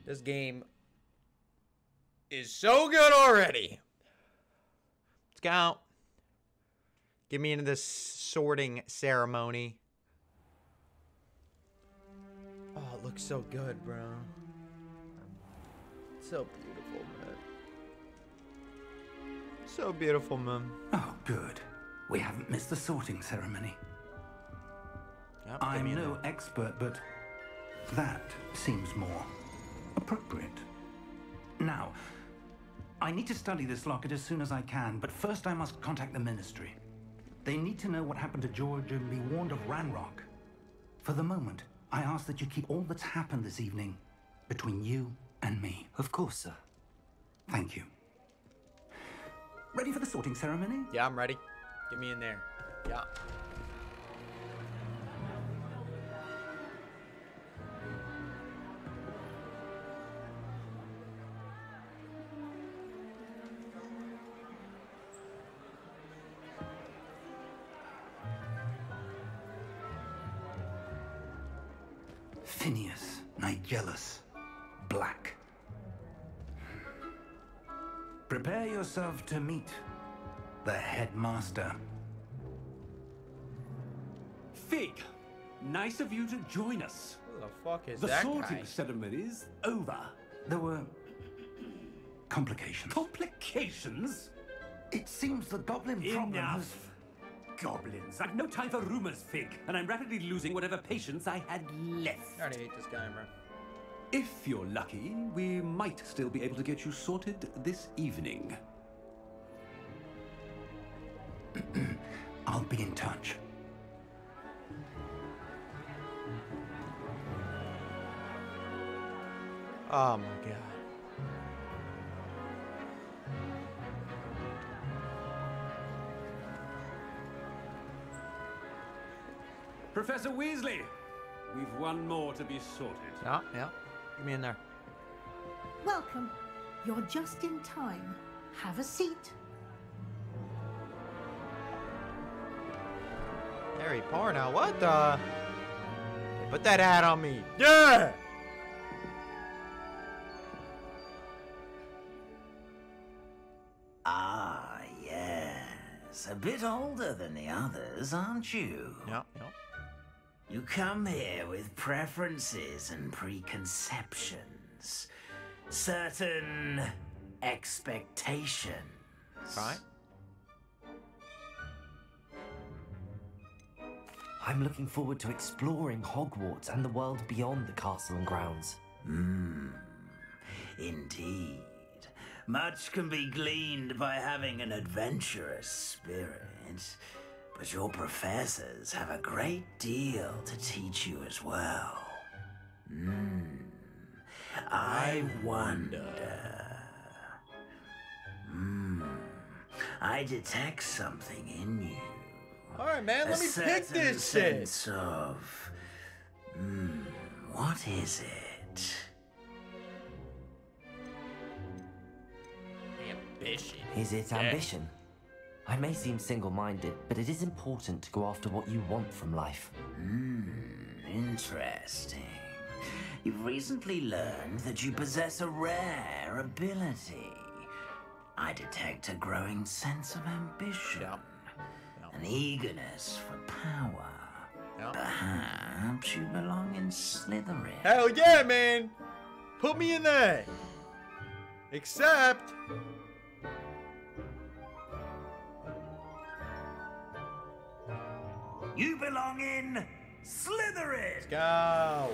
This game is so good already. Let's go. Get me into this sorting ceremony. Oh, it looks so good, bro. So beautiful, man. So beautiful, man. Oh, good. We haven't missed the sorting ceremony. Yep, I'm no expert, but that seems more appropriate. Now, I need to study this locket as soon as I can, but first I must contact the Ministry. They need to know what happened to George and be warned of Ranrock. For the moment, I ask that you keep all that's happened this evening between you and me. Of course, sir. Thank you. Ready for the sorting ceremony? Yeah, I'm ready. Get me in there. Yeah. Phineas, Nigellus, Black. Prepare yourself to meet the headmaster. Fig, nice of you to join us. Who the fuck is The that sorting guy? ceremony's over. There were complications. Complications? It seems the goblin problem has... Enough. Goblins. I've no time for rumors, Fig, and I'm rapidly losing whatever patience I had left. I already hate this guy, bro. If you're lucky, we might still be able to get you sorted this evening. I'll be in touch. Oh my god. Professor Weasley, we've one more to be sorted. Yeah, yeah. Get me in there. Welcome. You're just in time. Have a seat. Harry Porno, what the? Put that hat on me. Yeah! Ah, yes. A bit older than the others, aren't you? Yeah, yeah. You come here with preferences and preconceptions. Certain expectations. Right. I'm looking forward to exploring Hogwarts and the world beyond the castle and grounds. Indeed. Much can be gleaned by having an adventurous spirit, but your professors have a great deal to teach you as well. I wonder. I detect something in you. All right, man, let me pick this shit. Sense of, what is it? Ambition. Is it ambition? I may seem single-minded, but it is important to go after what you want from life. Interesting. You've recently learned that you possess a rare ability. I detect a growing sense of ambition. Yeah. An eagerness for power. Yeah. Perhaps you belong in Slytherin. Hell yeah, man! Put me in there! Except... You belong in Slytherin! Let's go!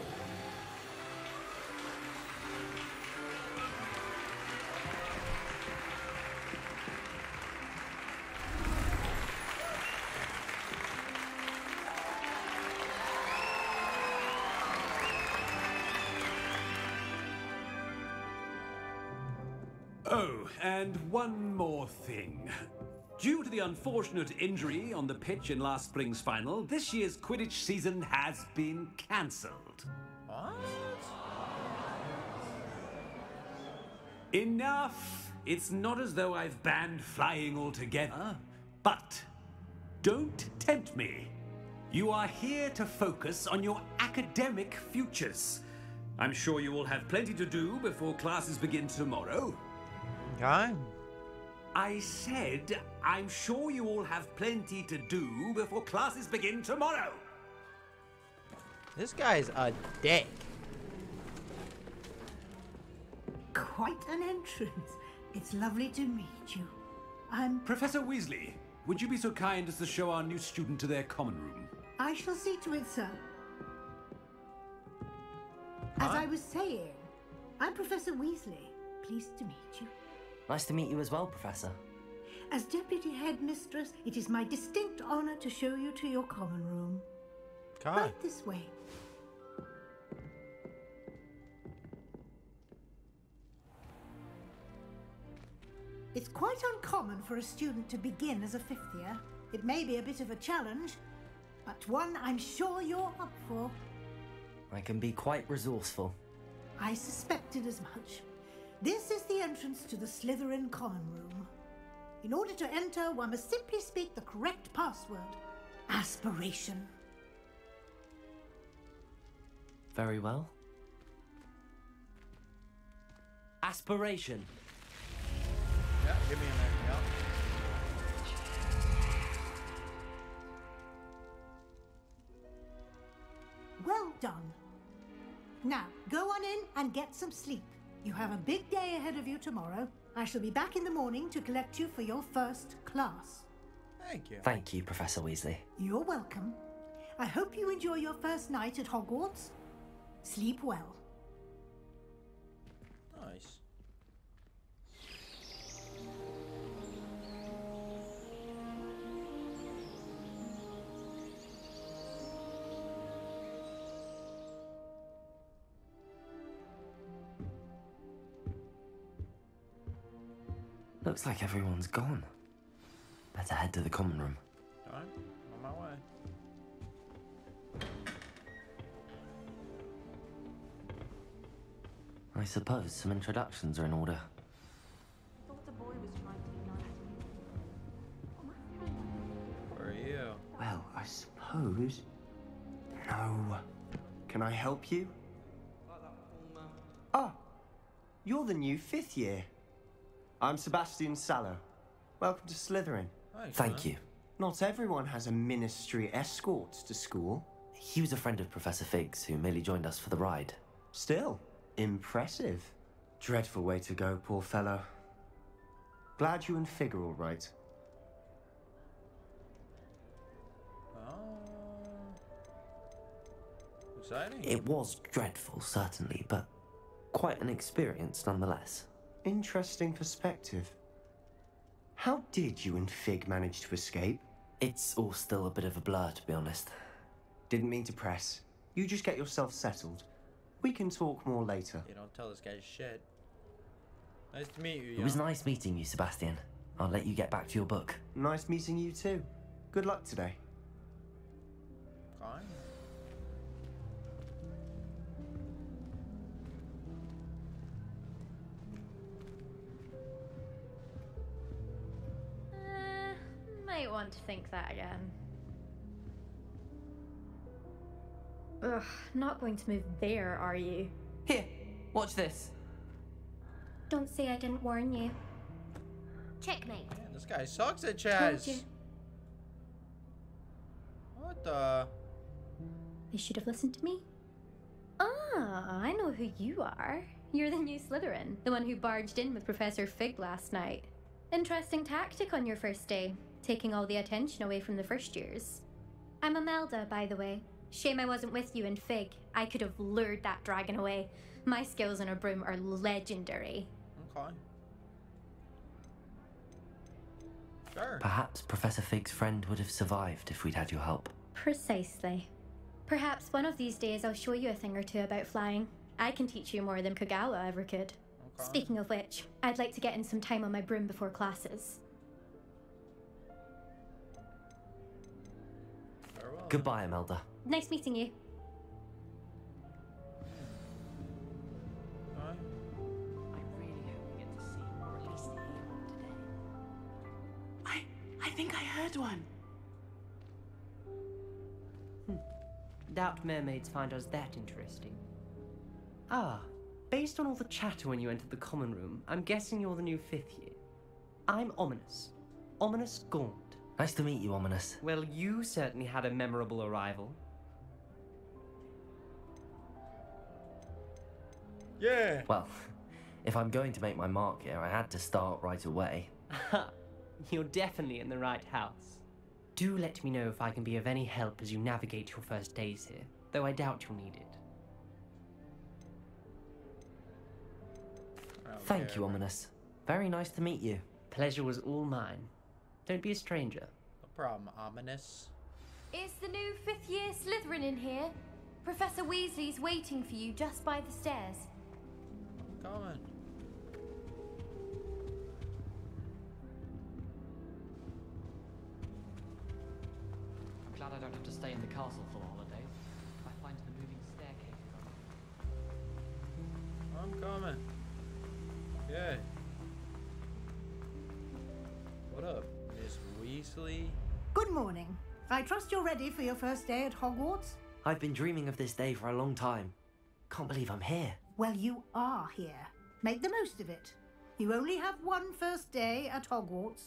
Oh, and one more thing. Due to the unfortunate injury on the pitch in last spring's final, this year's Quidditch season has been cancelled. What? Enough! It's not as though I've banned flying altogether. But don't tempt me. You are here to focus on your academic futures. I'm sure you all have plenty to do before classes begin tomorrow. Okay. I said, I'm sure you all have plenty to do before classes begin tomorrow. This guy's a dick. Quite an entrance. It's lovely to meet you. Professor Weasley, would you be so kind as to show our new student to their common room? I shall see to it, sir. As I was saying, I'm Professor Weasley. Pleased to meet you. Nice to meet you as well, Professor. As Deputy Headmistress, it is my distinct honor to show you to your common room. God. Right this way. It's quite uncommon for a student to begin as a fifth year. It may be a bit of a challenge, but one I'm sure you're up for. I can be quite resourceful. I suspected as much. This is the entrance to the Slytherin common room. In order to enter, one must simply speak the correct password. Aspiration. Very well. Aspiration. Yeah, give me a minute. Yeah. Well done. Now, go on in and get some sleep. You have a big day ahead of you tomorrow. I shall be back in the morning to collect you for your first class. Thank you. Thank you, Professor Weasley. You're welcome. I hope you enjoy your first night at Hogwarts. Sleep well. Nice. Looks like everyone's gone. Better head to the common room. Alright, on my way. I suppose some introductions are in order. Thought the boy was trying to be nice. Where are you? Well, I suppose. No. Can I help you? Ah, you're the new fifth year. I'm Sebastian Sallow. Welcome to Slytherin. Thanks, Thank man. you. Not everyone has a ministry escort to school. He was a friend of Professor Fig's who merely joined us for the ride. Still, impressive. Dreadful way to go, poor fellow. Glad you and Fig are all right. Exciting. It was dreadful, certainly, but quite an experience nonetheless. Interesting perspective. How did you and Fig manage to escape? It's all still a bit of a blur, to be honest. Didn't mean to press. You just get yourself settled. We can talk more later. You don't tell this guy shit. Nice to meet you, It was young. nice meeting you, Sebastian. I'll let you get back to your book. Nice meeting you too. Good luck today. Fine. Might want to think that again. Ugh, not going to move there, are you? Here, watch this. Don't say I didn't warn you. Checkmate. Man, this guy sucks at Told chess. you. What the? They should have listened to me. Ah, I know who you are. You're the new Slytherin, the one who barged in with Professor Fig last night. Interesting tactic on your first day, taking all the attention away from the first years. I'm Imelda, by the way. Shame I wasn't with you in Fig. I could have lured that dragon away. My skills on a broom are legendary. Okay. Sure. Perhaps Professor Fig's friend would have survived if we'd had your help. Precisely. Perhaps one of these days I'll show you a thing or two about flying. I can teach you more than Kagawa ever could. Okay. Speaking of which, I'd like to get in some time on my broom before classes. Farewell. Goodbye, Imelda. Nice meeting you. Alright. I really hope we get to see, or at least hear one today. I think I heard one. Doubt mermaids find us that interesting. Ah, based on all the chatter when you entered the common room, I'm guessing you're the new 5th year. I'm Ominous. Ominous Gaunt. Nice to meet you, Ominous. Well, you certainly had a memorable arrival. Yeah. Well, if I'm going to make my mark here, I had to start right away. You're definitely in the right house. Do let me know if I can be of any help as you navigate your first days here, though I doubt you'll need it. Thank you, Ominous. Very nice to meet you. Pleasure was all mine. Don't be a stranger. No problem, Ominous. Is the new 5th year Slytherin in here? Professor Weasley's waiting for you just by the stairs. I'm coming. I'm glad I don't have to stay in the castle for the holidays. I find the moving staircase. I'm coming. Yeah. What up, Miss Weasley? Good morning. I trust you're ready for your first day at Hogwarts? I've been dreaming of this day for a long time. Can't believe I'm here. Well, you are here. Make the most of it. You only have one first day at Hogwarts.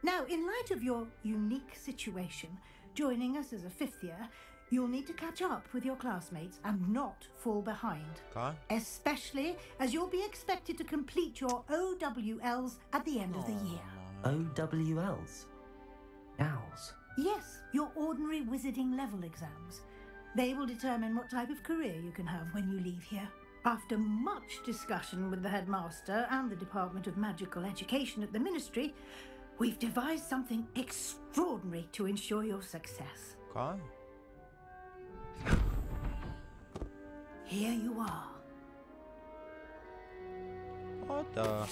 Now, in light of your unique situation, joining us as a 5th year, you'll need to catch up with your classmates and not fall behind. Okay. Especially as you'll be expected to complete your OWLs at the end of the year. OWLs? Owls? Yes, your ordinary wizarding level exams. They will determine what type of career you can have when you leave here. After much discussion with the headmaster and the Department of Magical Education at the Ministry, we've devised something extraordinary to ensure your success. Okay. Here you are. What the?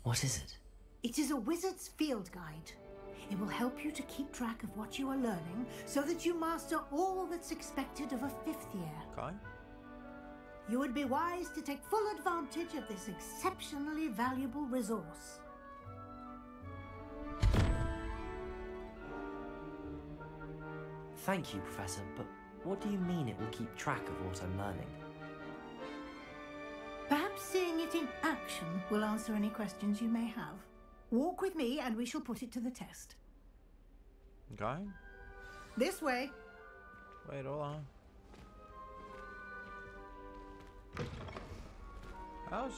What is it? It is a wizard's field guide. It will help you to keep track of what you are learning so that you master all that's expected of a 5th year. Okay. You would be wise to take full advantage of this exceptionally valuable resource. Thank you, Professor, but what do you mean it will keep track of what I'm learning? Perhaps seeing it in action will answer any questions you may have. Walk with me and we shall put it to the test. Okay. This way. Wait, hold on.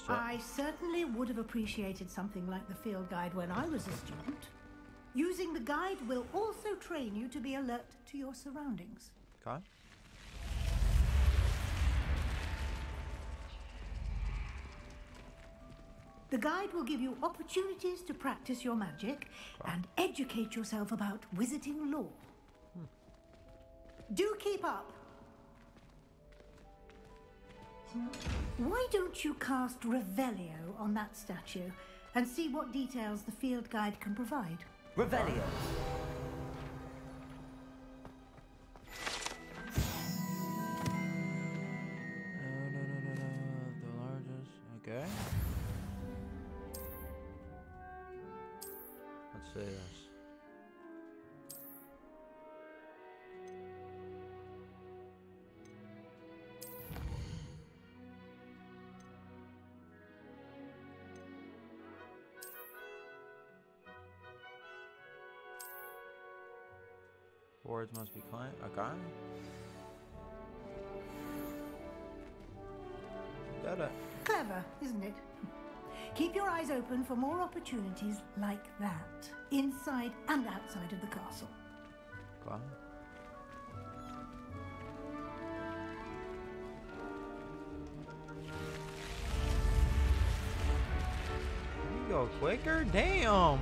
I certainly would have appreciated something like the field guide when I was a student. Using the guide will also train you to be alert to your surroundings. Okay. The guide will give you opportunities to practice your magic and educate yourself about wizarding lore. Do keep up. Why don't you cast Revelio on that statue and see what details the field guide can provide? Revelio! The largest. Okay. Let's see this. Words must be clean. Okay. Got it. Clever, isn't it? Keep your eyes open for more opportunities like that, inside and outside of the castle. Okay. You go quicker? Damn!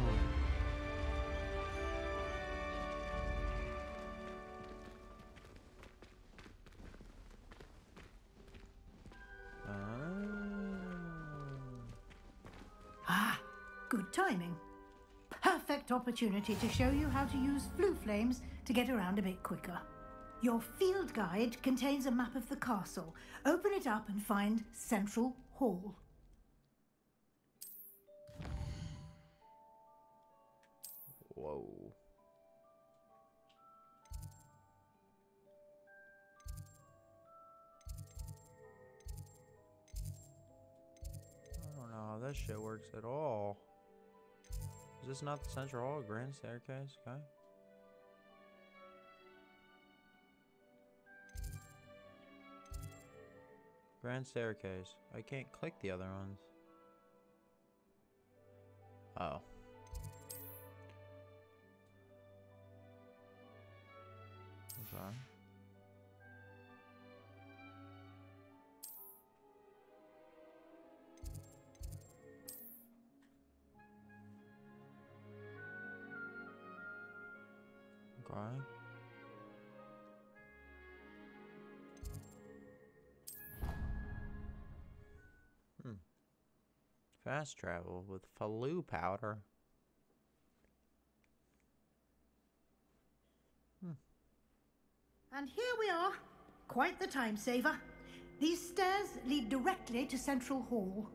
Good timing. Perfect opportunity to show you how to use flue flames to get around a bit quicker. Your field guide contains a map of the castle. Open it up and find Central Hall. Whoa. I don't know how this shit works at all. Is this not the central hall? Grand staircase? Okay. Grand staircase. I can't click the other ones. Oh. Okay. Okay. Fast travel with Faloo powder. And here we are. Quite the time saver. These stairs lead directly to Central Hall.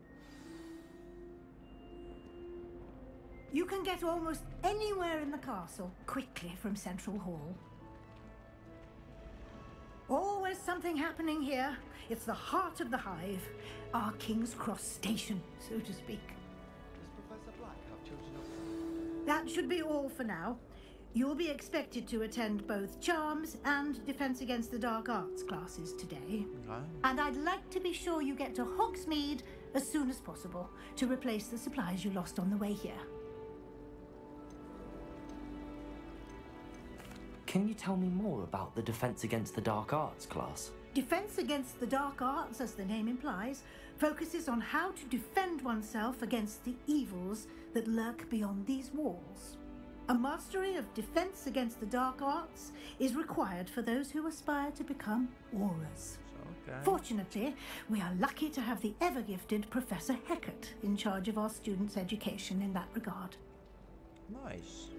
You can get almost anywhere in the castle quickly from Central Hall. Always something happening here. It's the heart of the hive. Our King's Cross station, so to speak. Does Professor Black have children outside? That should be all for now. You'll be expected to attend both Charms and Defense Against the Dark Arts classes today. Okay. And I'd like to be sure you get to Hogsmeade as soon as possible to replace the supplies you lost on the way here. Can you tell me more about the Defense Against the Dark Arts class? Defense Against the Dark Arts, as the name implies, focuses on how to defend oneself against the evils that lurk beyond these walls. A mastery of Defense Against the Dark Arts is required for those who aspire to become Aurors. Okay. Fortunately, we are lucky to have the ever-gifted Professor Hecat in charge of our students' education in that regard. Nice.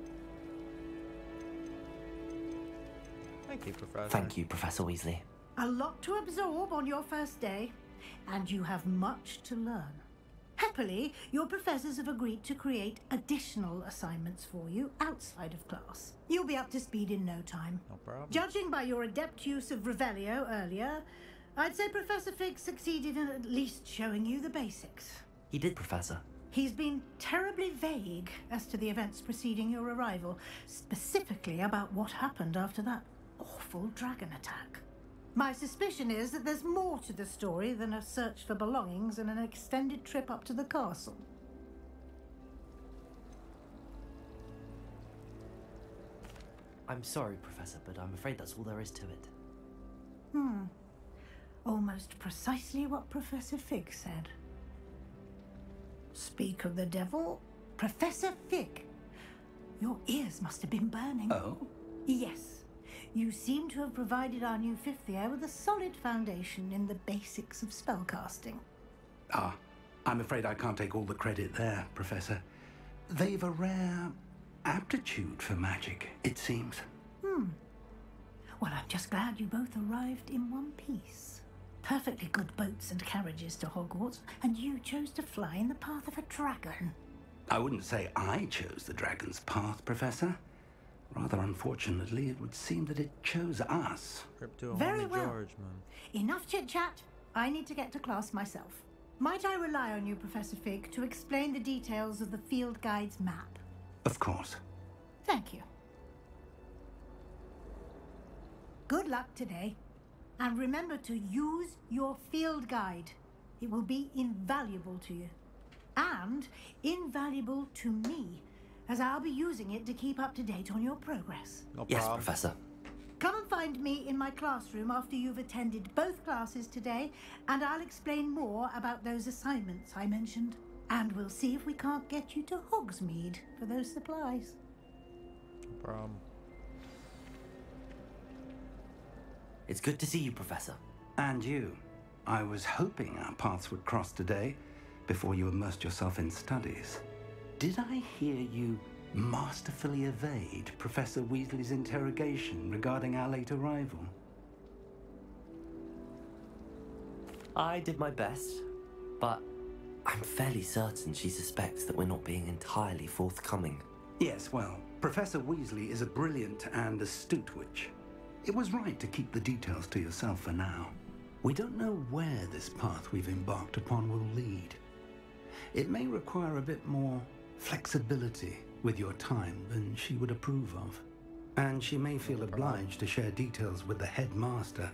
Thank you, Professor. Thank you, Professor Weasley. A lot to absorb on your first day, and you have much to learn. Happily, your professors have agreed to create additional assignments for you outside of class. You'll be up to speed in no time. No problem. Judging by your adept use of Revelio earlier, I'd say Professor Fig succeeded in at least showing you the basics. He did, Professor. He's been terribly vague as to the events preceding your arrival, specifically about what happened after that awful dragon attack. My suspicion is that there's more to the story than a search for belongings and an extended trip up to the castle. I'm sorry, Professor, but I'm afraid that's all there is to it. Almost precisely what Professor Fig said. Speak of the devil, Professor Fig. Your ears must have been burning. Oh? Yes. You seem to have provided our new fifth year with a solid foundation in the basics of spellcasting. Ah, I'm afraid I can't take all the credit there, Professor. They've a rare aptitude for magic, it seems. Well, I'm just glad you both arrived in one piece. Perfectly good boats and carriages to Hogwarts, and you chose to fly in the path of a dragon. I wouldn't say I chose the dragon's path, Professor. Rather unfortunately, it would seem that it chose us. Trip to a Very homie well. George, man. Enough chit-chat. I need to get to class myself. Might I rely on you, Professor Fig, to explain the details of the field guide's map? Of course. Thank you. Good luck today. And remember to use your field guide. It will be invaluable to you. And invaluable to me, as I'll be using it to keep up to date on your progress. No Yes, problem. Professor. Come and find me in my classroom after you've attended both classes today, and I'll explain more about those assignments I mentioned. And we'll see if we can't get you to Hogsmeade for those supplies. No problem. It's good to see you, Professor. And you. I was hoping our paths would cross today, before you immersed yourself in studies. Did I hear you masterfully evade Professor Weasley's interrogation regarding our late arrival? I did my best, but I'm fairly certain she suspects that we're not being entirely forthcoming. Yes, well, Professor Weasley is a brilliant and astute witch. It was right to keep the details to yourself for now. We don't know where this path we've embarked upon will lead. It may require a bit more flexibility with your time than she would approve of. And she may feel obliged to share details with the headmaster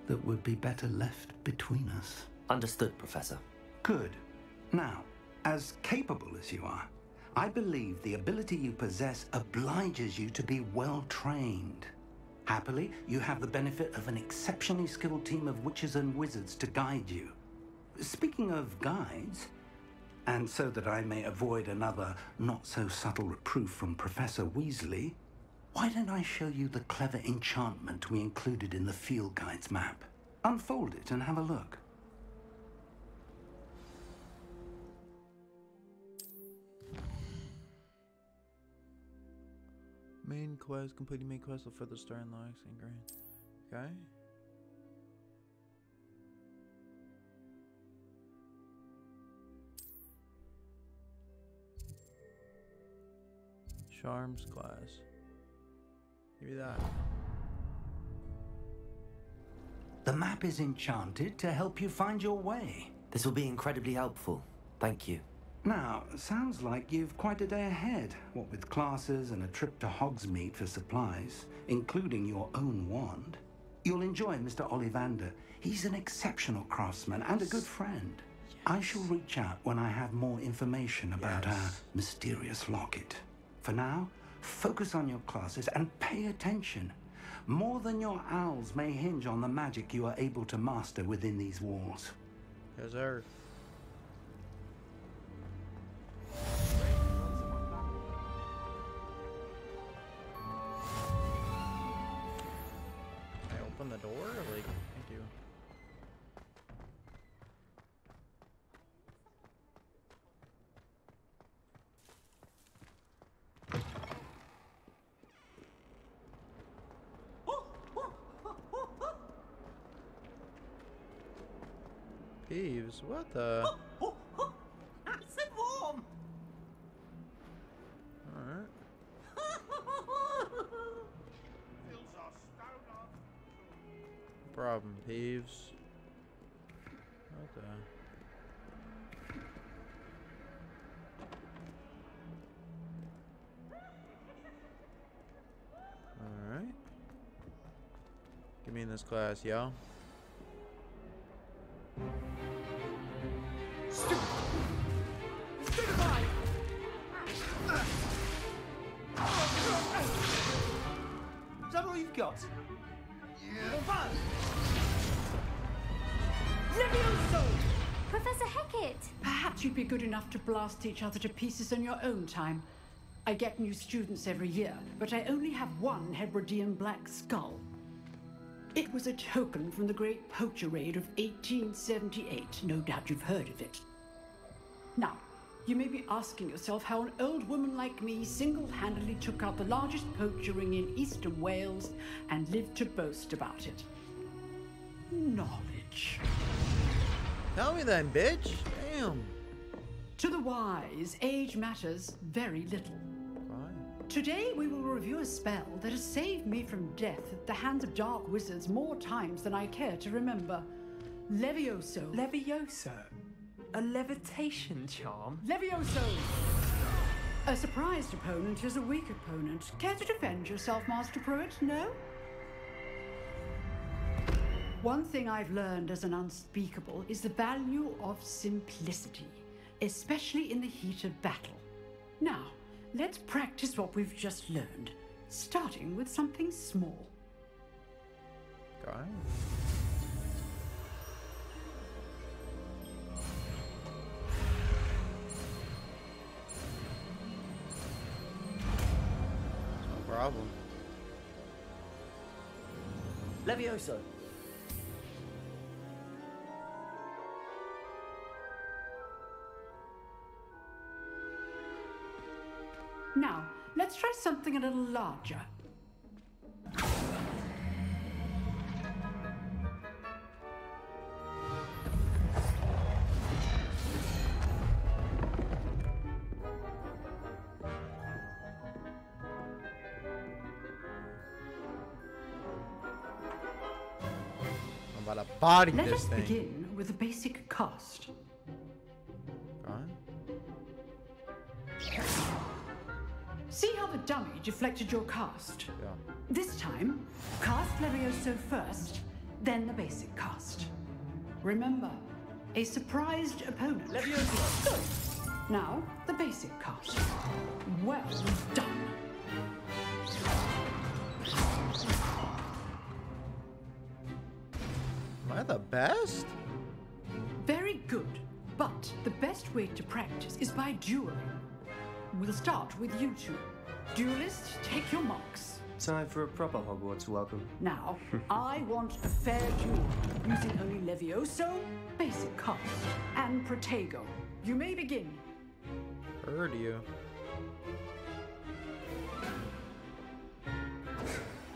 that would be better left between us. Understood, Professor. Good. Now, as capable as you are, I believe the ability you possess obliges you to be well trained. Happily, you have the benefit of an exceptionally skilled team of witches and wizards to guide you. Speaking of guides, and so that I may avoid another not-so-subtle reproof from Professor Weasley, why don't I show you the clever enchantment we included in the field guide's map? Unfold it and have a look. Main quest, completing main quest will further star unlocks and grant. Okay. Charms class. Give me that. The map is enchanted to help you find your way. This will be incredibly helpful. Thank you. Now, sounds like you've quite a day ahead, what with classes and a trip to Hogsmeade for supplies, including your own wand. You'll enjoy Mr. Ollivander. He's an exceptional craftsman and a good friend. Yes. I shall reach out when I have more information about our mysterious locket. For now, focus on your classes and pay attention. More than your owls may hinge on the magic you are able to master within these walls. Yes, sir. Can I open the door? Like, thank you. Peeves, what the? Nice and warm. Alright. Problem, Peeves. What the? Alright. Get me in this class, yo. Is that all you've got? Yeah. Levioso! Professor Hecat! Perhaps you'd be good enough to blast each other to pieces in your own time. I get new students every year, but I only have one Hebridean black skull. It was a token from the Great Poacher Raid of 1878. No doubt you've heard of it. Now, you may be asking yourself how an old woman like me single-handedly took out the largest poacher ring in eastern Wales and lived to boast about it. Knowledge. Tell me then, bitch. Damn. To the wise, age matters very little. Fine. Today we will review a spell that has saved me from death at the hands of dark wizards more times than I care to remember. Levioso. Levioso? A levitation charm? Levioso! A surprised opponent is a weak opponent. Care to defend yourself, Master Pruitt? No? One thing I've learned as an unspeakable is the value of simplicity, especially in the heat of battle. Now, let's practice what we've just learned, starting with something small. Okay. No problem. Levioso! Now, let's try something a little larger. about to body Let this us thing. begin with the basic cast. Alright. See how the dummy deflected your cast? Yeah. This time, cast Levioso first, then the basic cast. Remember, a surprised opponent. Levioso! Good. Now, the basic cast. Well done. Am I the best? Very good. But the best way to practice is by dueling. We'll start with you two. Duelists, take your marks. Time for a proper Hogwarts welcome. Now, I want a fair duel, using only Levioso, basic cast, and Protego. You may begin. Heard you.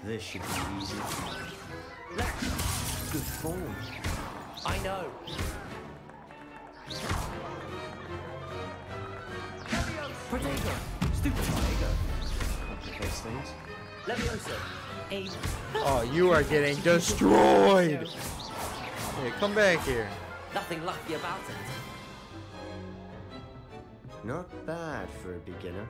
This should be easy. Good form. I know. Protego! Stupid Protego. Complicates things. Levioso! Oh, you are getting destroyed. Hey, come back here. Nothing lucky about it. Not bad for a beginner.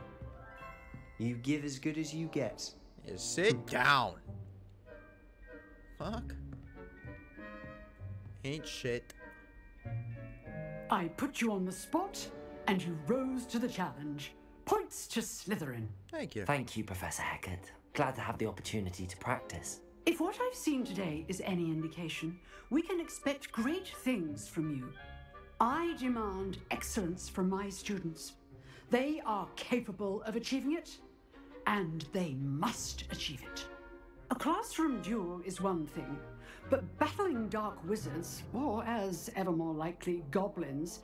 You give as good as you get. Yeah, sit down. Fuck. Ain't shit. I put you on the spot, and you rose to the challenge. Points to Slytherin. Thank you. Thank you, Professor Hackett. Glad to have the opportunity to practice. If what I've seen today is any indication, we can expect great things from you. I demand excellence from my students. They are capable of achieving it, and they must achieve it. A classroom duel is one thing, but battling dark wizards, or as ever more likely, goblins,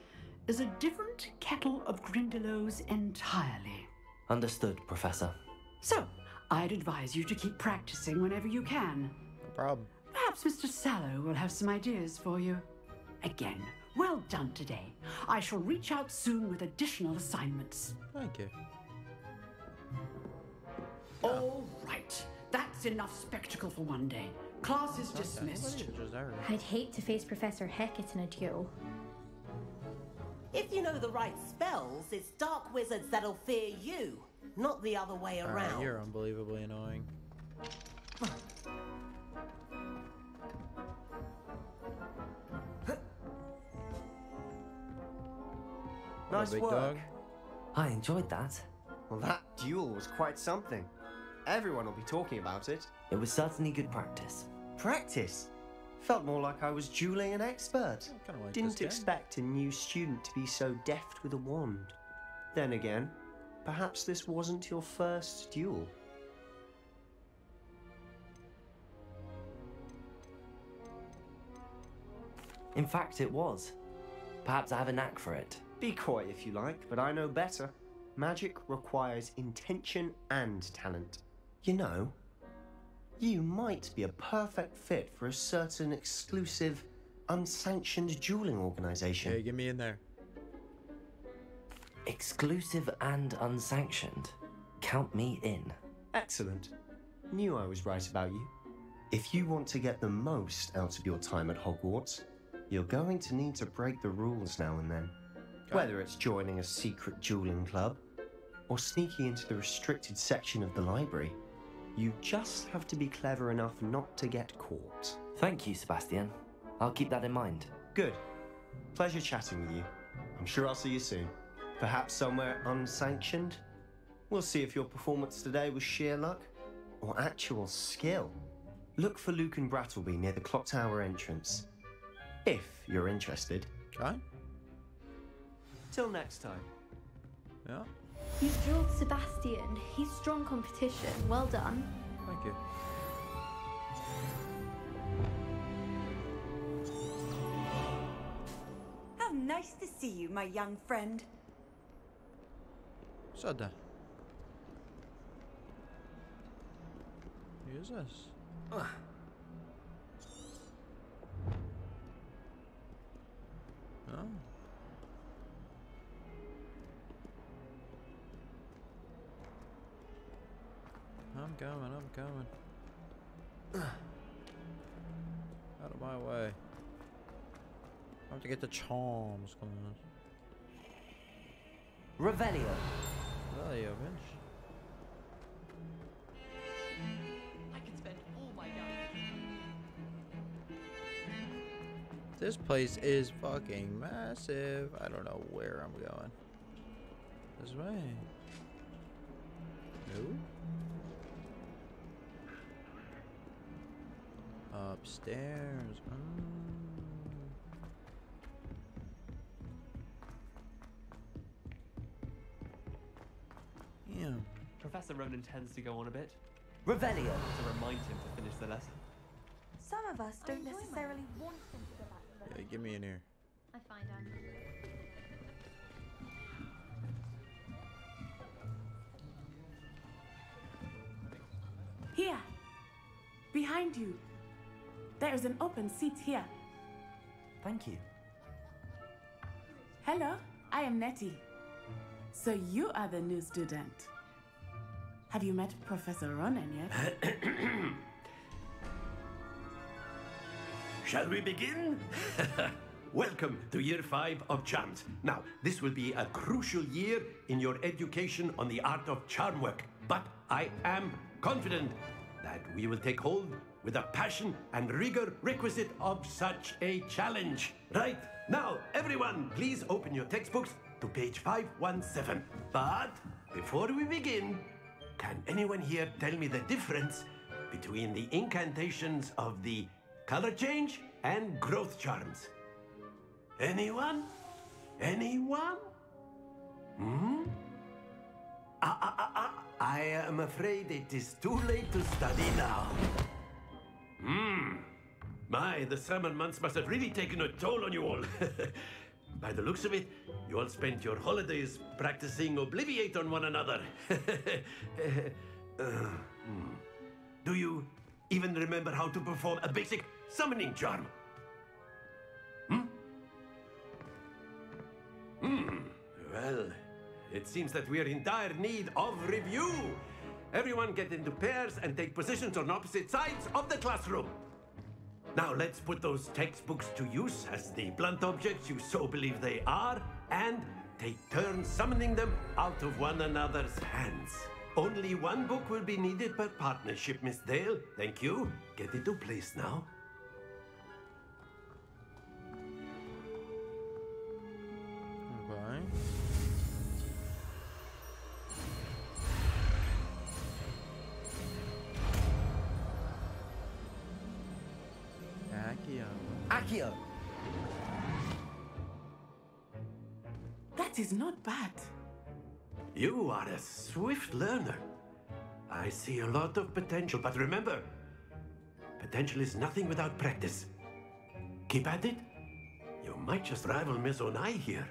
is a different kettle of grindylows entirely. Understood, Professor. So, I'd advise you to keep practicing whenever you can. No problem. Perhaps Mr. Sallow will have some ideas for you. Again, well done today. I shall reach out soon with additional assignments. Thank you. All right. That's enough spectacle for one day. Class is dismissed. I'd hate to face Professor Hackett in a duel. If you know the right spells, it's dark wizards that'll fear you, not the other way around. You're unbelievably annoying. Nice big work. dog. I enjoyed that. Well, that duel was quite something. Everyone will be talking about it. It was certainly good practice. Practice? Felt more like I was dueling an expert. Kinda like Didn't this guy. expect a new student to be so deft with a wand. Then again, perhaps this wasn't your first duel. In fact, it was. Perhaps I have a knack for it. Be coy if you like, but I know better. Magic requires intention and talent. You know, you might be a perfect fit for a certain exclusive, unsanctioned dueling organization. Hey, get me in there. Exclusive and unsanctioned. Count me in. Excellent. Knew I was right about you. If you want to get the most out of your time at Hogwarts, you're going to need to break the rules now and then. Whether it's joining a secret dueling club, or sneaking into the restricted section of the library, you just have to be clever enough not to get caught. Thank you, Sebastian. I'll keep that in mind. Good. Pleasure chatting with you. I'm sure I'll see you soon. Perhaps somewhere unsanctioned? We'll see if your performance today was sheer luck or actual skill. Look for Luke and Brattleby near the clock tower entrance. If you're interested. Okay. Till next time. Yeah. You drilled Sebastian. He's strong competition. Well done. Thank you. How nice to see you, my young friend. So then. Who is this? Oh. I'm coming. Out of my way. I have to get the charms going on. Revelio. Revelio, bitch. I can spend all my guns. This place is fucking massive. I don't know where I'm going. This way. No. Upstairs. Yeah. Professor Ronan tends to go on a bit. Revelio. To remind him to finish the lesson. Some of us don't necessarily want them to go back to Yeah, get me in here. I find out. Here, behind you. There is an open seat here. Thank you. Hello, I am Nettie. So you are the new student. Have you met Professor Ronan yet? Shall we begin? Welcome to Year 5 of Charms. Now, this will be a crucial year in your education on the art of charm work, but I am confident that we will take hold with the passion and rigor requisite of such a challenge. Right, now, everyone, please open your textbooks to page 517. But before we begin, can anyone here tell me the difference between the incantations of the color change and growth charms? Anyone? Anyone? Hmm? I am afraid it is too late to study now. My, the summer months must have really taken a toll on you all. By the looks of it, you all spent your holidays practicing Obliviate on one another. Do you even remember how to perform a basic summoning charm? Well, it seems that we are in dire need of review. Everyone get into pairs and take positions on opposite sides of the classroom. Now let's put those textbooks to use as the blunt objects you so believe they are, and take turns summoning them out of one another's hands. Only one book will be needed per partnership, Miss Dale. Thank you. Get into place now. Okay. Accio. Accio. That is not bad. You are a swift learner. I see a lot of potential, but remember, potential is nothing without practice. Keep at it. You might just rival Miss Onai here.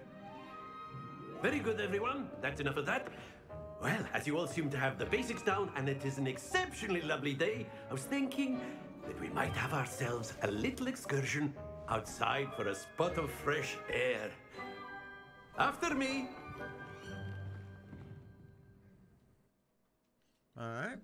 Very good, everyone. That's enough of that. Well, as you all seem to have the basics down, and it is an exceptionally lovely day, I was thinking that we might have ourselves a little excursion outside for a spot of fresh air. After me. All right.